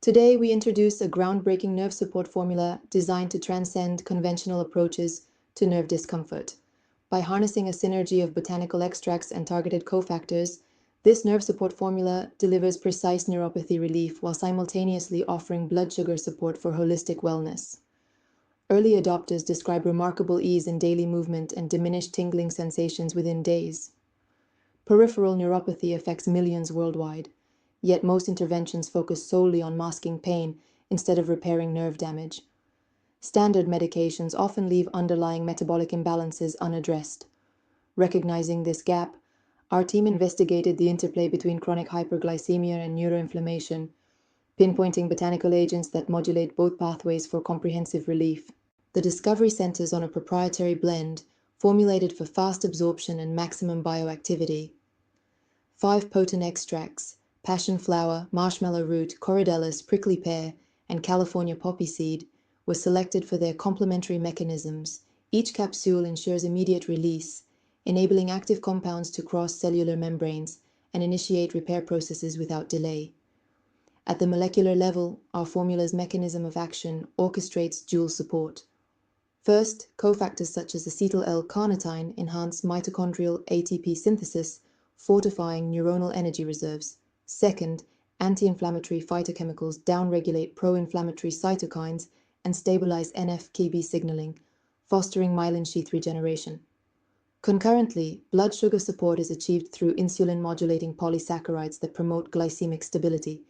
Today, we introduce a groundbreaking nerve support formula designed to transcend conventional approaches to nerve discomfort. By harnessing a synergy of botanical extracts and targeted cofactors, this nerve support formula delivers precise neuropathy relief while simultaneously offering blood sugar support for holistic wellness. Early adopters describe remarkable ease in daily movement and diminished tingling sensations within days. Peripheral neuropathy affects millions worldwide, yet most interventions focus solely on masking pain instead of repairing nerve damage. Standard medications often leave underlying metabolic imbalances unaddressed. Recognizing this gap, our team investigated the interplay between chronic hyperglycemia and neuroinflammation, pinpointing botanical agents that modulate both pathways for comprehensive relief. The discovery centers on a proprietary blend formulated for fast absorption and maximum bioactivity. 5 potent extracts, passion flower, marshmallow root, Corydalis, prickly pear, and California poppy seed, were selected for their complementary mechanisms. Each capsule ensures immediate release, enabling active compounds to cross cellular membranes and initiate repair processes without delay. At the molecular level, our formula's mechanism of action orchestrates dual support. First, cofactors such as acetyl-L-carnitine enhance mitochondrial ATP synthesis, fortifying neuronal energy reserves. Second, anti-inflammatory phytochemicals downregulate pro-inflammatory cytokines and stabilize NF-kB signaling, fostering myelin sheath regeneration. Concurrently, blood sugar support is achieved through insulin-modulating polysaccharides that promote glycemic stability,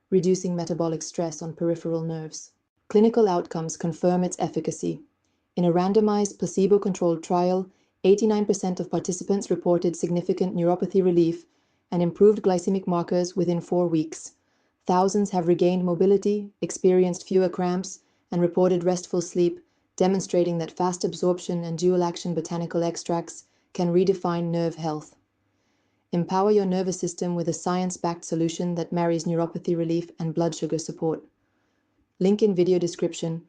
reducing metabolic stress on peripheral nerves. Clinical outcomes confirm its efficacy. In a randomized, placebo-controlled trial, 89% of participants reported significant neuropathy relief and improved glycemic markers within 4 weeks. Thousands have regained mobility, experienced fewer cramps, and reported restful sleep, demonstrating that fast absorption and dual-action botanical extracts can redefine nerve health. Empower your nervous system with a science-backed solution that marries neuropathy relief and blood sugar support. Link in video description